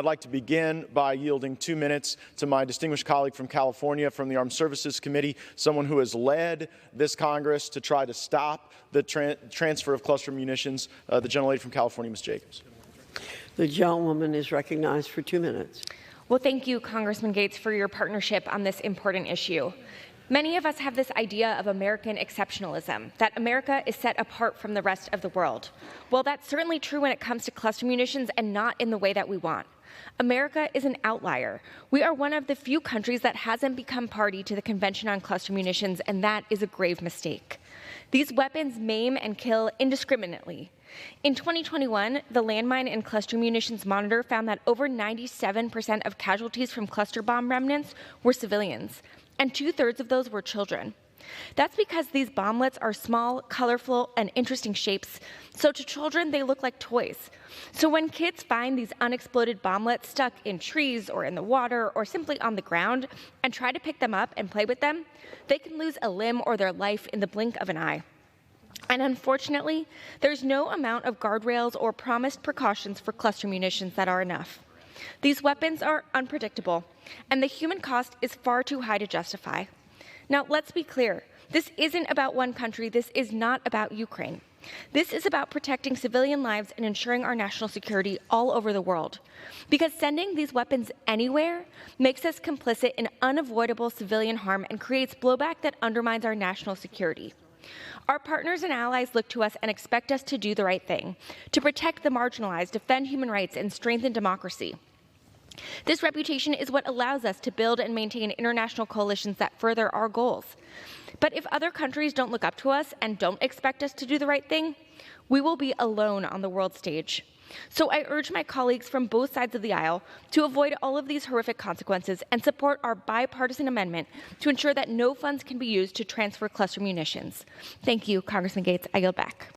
I'd like to begin by yielding 2 minutes to my distinguished colleague from California from the Armed Services Committee, someone who has led this Congress to try to stop the transfer of cluster munitions, the gentlelady from California, Ms. Jacobs. The gentlewoman is recognized for 2 minutes. Well, thank you, Congressman Gates, for your partnership on this important issue. Many of us have this idea of American exceptionalism, that America is set apart from the rest of the world. Well, that's certainly true when it comes to cluster munitions and not in the way that we want. America is an outlier. We are one of the few countries that hasn't become party to the Convention on Cluster Munitions, and that is a grave mistake. These weapons maim and kill indiscriminately. In 2021, the Landmine and Cluster Munitions Monitor found that over 97% of casualties from cluster bomb remnants were civilians, and 2/3 of those were children. That's because these bomblets are small, colorful, and interesting shapes, so to children they look like toys. So when kids find these unexploded bomblets stuck in trees or in the water or simply on the ground and try to pick them up and play with them, they can lose a limb or their life in the blink of an eye. And unfortunately, there's no amount of guardrails or promised precautions for cluster munitions that are enough. These weapons are unpredictable, and the human cost is far too high to justify. Now, let's be clear. This isn't about one country. This is not about Ukraine. This is about protecting civilian lives and ensuring our national security all over the world. Because sending these weapons anywhere makes us complicit in unavoidable civilian harm and creates blowback that undermines our national security. Our partners and allies look to us and expect us to do the right thing, to protect the marginalized, defend human rights, and strengthen democracy. This reputation is what allows us to build and maintain international coalitions that further our goals. But if other countries don't look up to us and don't expect us to do the right thing, we will be alone on the world stage. So I urge my colleagues from both sides of the aisle to avoid all of these horrific consequences and support our bipartisan amendment to ensure that no funds can be used to transfer cluster munitions. Thank you, Congressman Gates. I yield back.